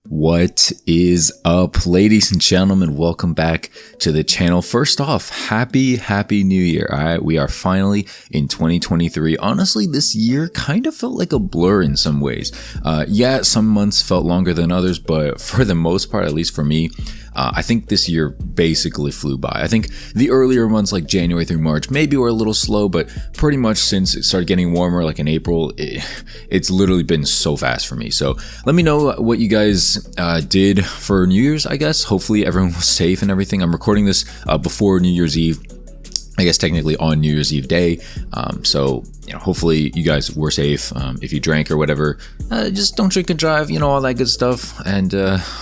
What is up, ladies and gentlemen? Welcome back to the channel. First off, happy new year. All right, we are finally in 2023. Honestly, this year kind of felt like a blur in some ways. Yeah, some months felt longer than others, but for the most part, at least for me, I think this year basically flew by. I think the earlier months like January through March maybe were a little slow, but pretty much since it started getting warmer like in April, it's literally been so fast for me. So let me know what you guys did for New Year's, I guess. Hopefully everyone was safe and everything. I'm recording this before New Year's Eve. I guess technically on New Year's Eve day. So, hopefully you guys were safe. If you drank or whatever, just don't drink and drive, all that good stuff. And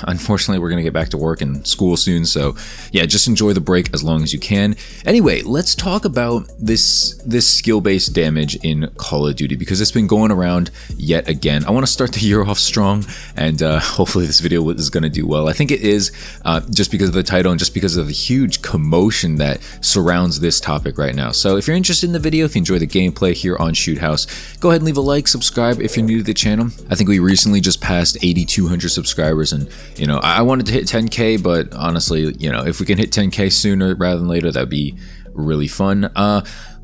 unfortunately, we're going to get back to work and school soon. So yeah, just enjoy the break as long as you can. Anyway, let's talk about this skill-based damage in Call of Duty because it's been going around yet again. I want to start the year off strong and hopefully this video is going to do well. I think it is just because of the title and just because of the huge commotion that surrounds this topic right now. So if you're interested in the video, if you enjoy the gameplay here on Shoot House, go ahead and leave a like, subscribe if you're new to the channel. I think we recently just passed 8,200 subscribers and I wanted to hit 10k, but honestly, if we can hit 10k sooner rather than later, that'd be really fun.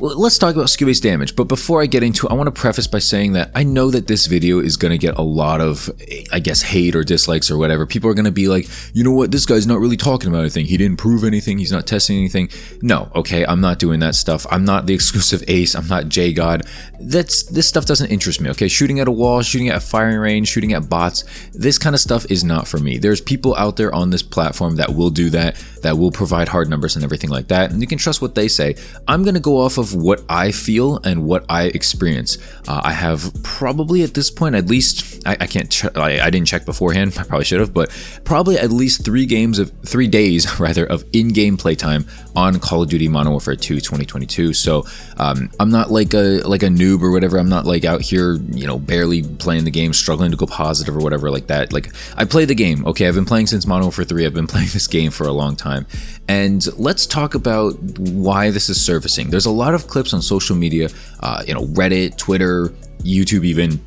Let's talk about skill-based damage, but before I get into it, I want to preface by saying that I know that this video is going to get a lot of, I guess, hate or dislikes or whatever. People are going to be like, you know what, this guy's not really talking about anything. He didn't prove anything. He's not testing anything. No, okay, I'm not doing that stuff. I'm not the exclusive ace. I'm not J-God. This stuff doesn't interest me, okay? Shooting at a wall, shooting at a firing range, shooting at bots, this kind of stuff is not for me. There's people out there on this platform that will do that will provide hard numbers and everything like that, and you can trust what they say. I'm going to go off of what I feel and what I experience. I have probably at this point, at least, I didn't check beforehand, I probably should have, but probably at least 3 days of in-game playtime on Call of Duty Modern Warfare 2 2022. So I'm not like a noob or whatever. I'm not like out here, barely playing the game, struggling to go positive or whatever like that. Like, I play the game, okay? I've been playing since Modern Warfare 3. I've been playing this game for a long time. And let's talk about why this is surfacing. There's a lot of clips on social media, Reddit, Twitter, YouTube even,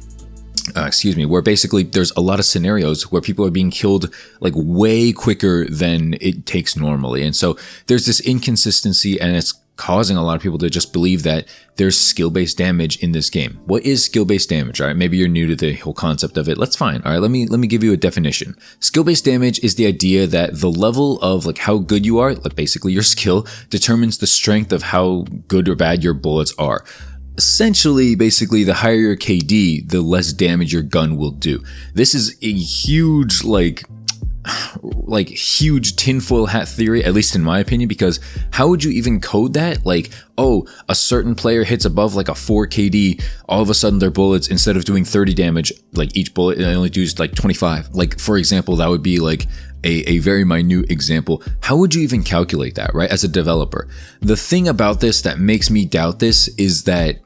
where basically there's a lot of scenarios where people are being killed like way quicker than it takes normally. And so there's this inconsistency and it's causing a lot of people to just believe that there's skill-based damage in this game. What is skill-based damage? All right, maybe you're new to the whole concept of it. That's fine. All right, let me give you a definition. Skill-based damage is the idea that the level of like how good you are, like basically your skill, determines the strength of how good or bad your bullets are. Essentially, basically, the higher your KD, the less damage your gun will do. This is a huge huge tinfoil hat theory, at least in my opinion, because how would you even code that? Like, oh, a certain player hits above like a 4 KD, all of a sudden their bullets, instead of doing 30 damage, like each bullet, it only does like 25. Like, for example, that would be like a very minute example. How would you even calculate that, right? As a developer, the thing about this that makes me doubt this is that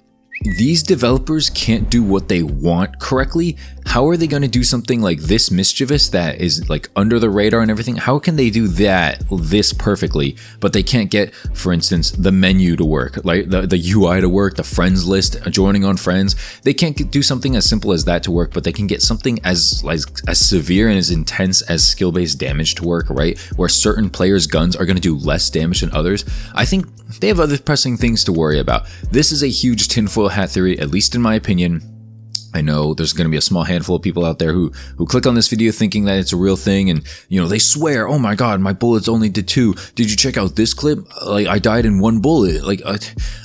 these developers can't do what they want correctly. How are they going to do something like this mischievous that is like under the radar and everything? How can they do this perfectly, but they can't get, for instance, the menu to work, like the UI to work, the friends list, joining on friends? They can't do something as simple as that to work, but they can get something as severe and as intense as skill-based damage to work, right? Where certain players' guns are going to do less damage than others. I think they have other pressing things to worry about. This is a huge tinfoil hat theory, at least in my opinion. I know there's going to be a small handful of people out there who click on this video thinking that it's a real thing, and they swear, oh my god, my bullets only did 2. Did you check out this clip? Like, I died in 1 bullet. Like,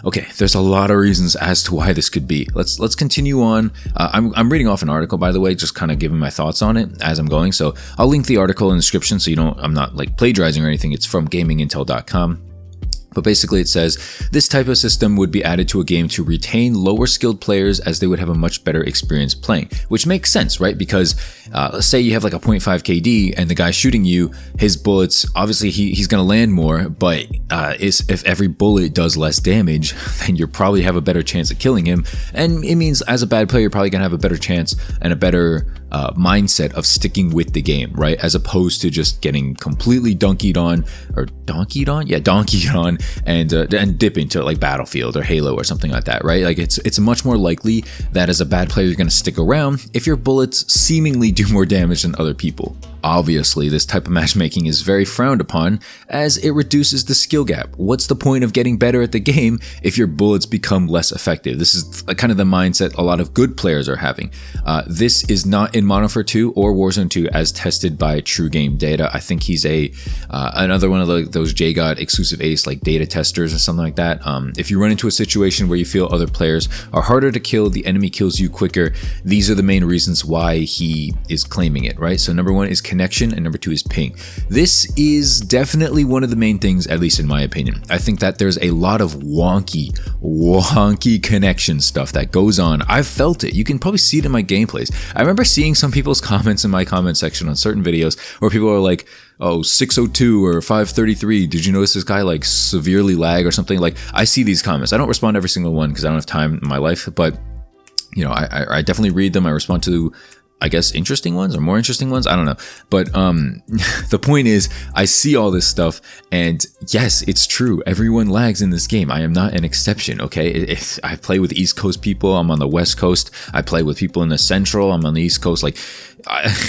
okay, there's a lot of reasons as to why this could be. Let's continue on. I'm reading off an article, by the way, just kind of giving my thoughts on it as I'm going. So I'll link the article in the description so I'm not like plagiarizing or anything. It's from gamingintel.com. But basically it says, this type of system would be added to a game to retain lower skilled players as they would have a much better experience playing, which makes sense, right? Because let's say you have like a 0.5 KD and the guy shooting you, his bullets, obviously he's going to land more, but if every bullet does less damage, then you probably have a better chance of killing him. And it means as a bad player, you're probably going to have a better chance and a better mindset of sticking with the game, right? As opposed to just getting completely donkeyed on and dip into like Battlefield or Halo or something like that, right? Like it's much more likely that as a bad player you're going to stick around if your bullets seemingly do more damage than other people. Obviously, this type of matchmaking is very frowned upon as it reduces the skill gap. What's the point of getting better at the game if your bullets become less effective? This is kind of the mindset a lot of good players are having. This is not in Modern Warfare 2 or Warzone 2 as tested by True Game Data. I think he's another one of those JGOD exclusive ace like data testers or something like that. If you run into a situation where you feel other players are harder to kill, the enemy kills you quicker, these are the main reasons why he is claiming it, right? So number one is connection and number two is ping. This is definitely one of the main things, at least in my opinion. I think that there's a lot of wonky connection stuff that goes on. I've felt it. You can probably see it in my gameplays. I remember seeing some people's comments in my comment section on certain videos where people are like, oh, 602 or 533, did you notice this guy like severely lag or something? Like, I see these comments. I don't respond to every single one because I don't have time in my life, but you know, I definitely read them. I respond to, I guess, interesting ones or more interesting ones. I don't know. But the point is, I see all this stuff and yes, it's true. Everyone lags in this game. I am not an exception, okay? I play with East Coast people. I'm on the West Coast. I play with people in the Central. I'm on the East Coast. Like,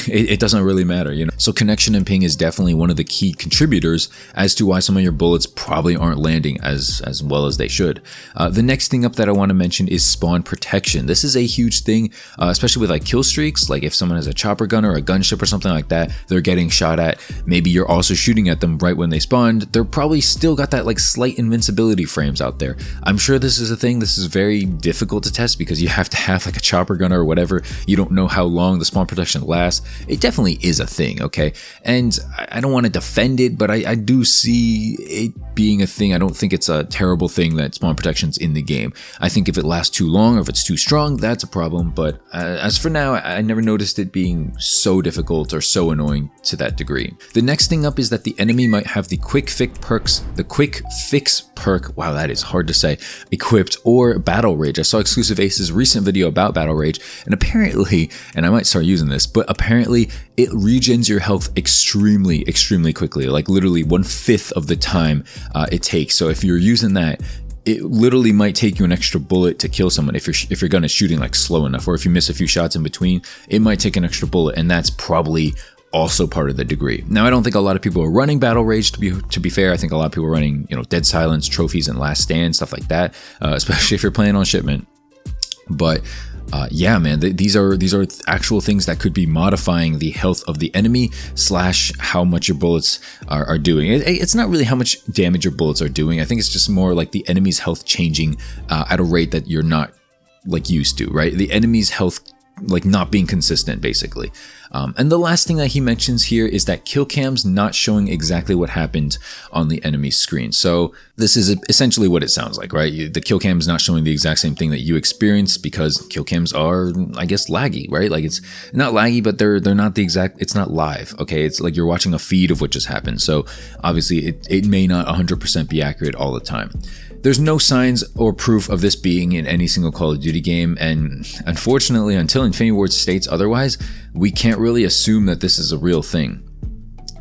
it doesn't really matter, you know? So connection and ping is definitely one of the key contributors as to why some of your bullets probably aren't landing as well as they should. The next thing up that I want to mention is spawn protection. This is a huge thing, especially with like kill streaks. Like if someone has a chopper gun or a gunship or something like that, they're getting shot at. Maybe you're also shooting at them right when they spawned. They're probably still got that like slight invincibility frames out there. I'm sure this is a thing. This is very difficult to test because you have to have like a chopper gun or whatever. You don't know how long the spawn protection lasts. It definitely is a thing, okay? And I don't want to defend it, but I do see it being a thing. I don't think it's a terrible thing that spawn protection's in the game. I think if it lasts too long or if it's too strong, that's a problem. But as for now, I never noticed it being so difficult or so annoying to that degree. The next thing up is that the enemy might have the quick fix perk, wow, that is hard to say, equipped, or battle rage. I saw Exclusive Ace's recent video about battle rage, and apparently, and I might start using this, but apparently it regens your health extremely quickly, like literally 1/5 of the time it takes. So if you're using that, it literally might take you an extra bullet to kill someone if your gun is shooting like slow enough, or if you miss a few shots in between, it might take an extra bullet, and that's probably also part of the degree. Now, I don't think a lot of people are running battle rage, to be fair. I think a lot of people are running, you know, dead silence, trophies, and last stand, stuff like that, especially if you're playing on shipment. But yeah, man, these are actual things that could be modifying the health of the enemy / how much your bullets are doing. It's not really how much damage your bullets are doing. I think it's just more like the enemy's health changing at a rate that you're not like used to, right? The enemy's health like not being consistent, basically. And the last thing that he mentions here is that kill cam's not showing exactly what happened on the enemy's screen. So this is essentially what it sounds like, right? The kill cam is not showing the exact same thing that you experience because kill cams are, I guess, laggy, right? Like it's not laggy, but they're not the exact, it's not live, okay? It's like you're watching a feed of what just happened. So obviously it may not 100% be accurate all the time. There's no signs or proof of this being in any single Call of Duty game, and unfortunately, until Infinity Ward states otherwise, we can't really assume that this is a real thing.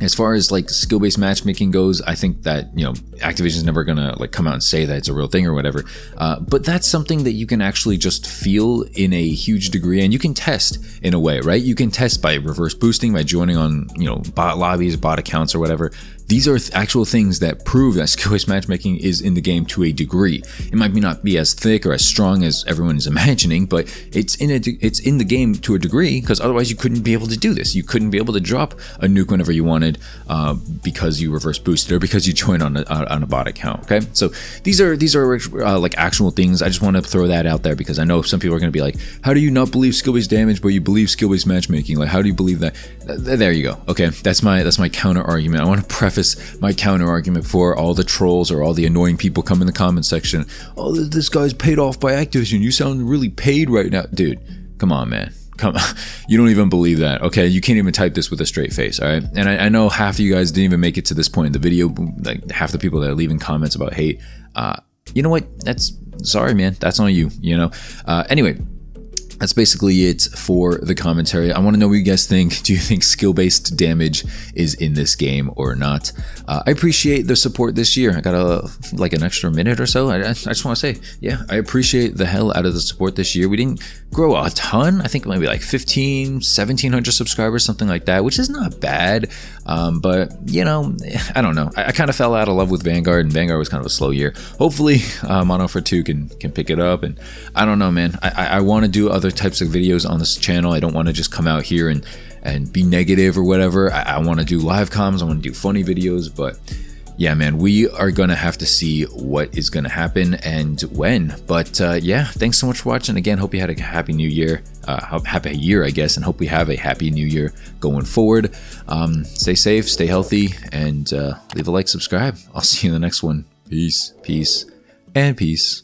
As far as like skill-based matchmaking goes, I think that, you know, Activision's never gonna like come out and say that it's a real thing or whatever. But that's something that you can actually just feel in a huge degree, and you can test in a way, right? You can test by reverse boosting, by joining on, you know, bot lobbies, bot accounts or whatever. These are actual things that prove that skill-based matchmaking is in the game to a degree. It might not be as thick or as strong as everyone is imagining, but it's in the game to a degree, because otherwise you couldn't be able to do this. You couldn't be able to drop a nuke whenever you wanted because you reverse boosted or because you joined on a bot account. Okay, so these are like actual things. I just want to throw that out there because I know some people are going to be like, "How do you not believe skill-based damage, but you believe skill-based matchmaking? Like, how do you believe that?" There you go. Okay, that's my counter argument. I want to preface my counter argument for all the trolls or all the annoying people come in the comment section. "Oh, this guy's paid off by Activision. You sound really paid right now." Dude, come on, man. Come on. You don't even believe that, okay? You can't even type this with a straight face, all right? And I know half of you guys didn't even make it to this point in the video. Like half the people that are leaving comments about hate. You know what? Sorry, man. That's on you, you know? Anyway, that's basically it for the commentary. I want to know what you guys think. Do you think skill-based damage is in this game or not? I appreciate the support this year. I got an extra minute or so. I just want to say, yeah, I appreciate the hell out of the support this year. We didn't grow a ton. I think maybe like 1,700 subscribers, something like that, which is not bad. But you know, I don't know. I kind of fell out of love with Vanguard, and Vanguard was kind of a slow year. Hopefully, Modern Warfare 2 can pick it up. And I don't know, man. I want to do other types of videos on this channel. I don't want to just come out here and be negative or whatever. I want to do live comms. I want to do funny videos. But yeah, man, we are gonna have to see what is gonna happen and when. But yeah, thanks so much for watching. Again, hope you had a happy new year, happy year, I guess, and hope we have a happy new year going forward. Stay safe, stay healthy, and leave a like, subscribe. I'll see you in the next one. Peace, peace, and peace.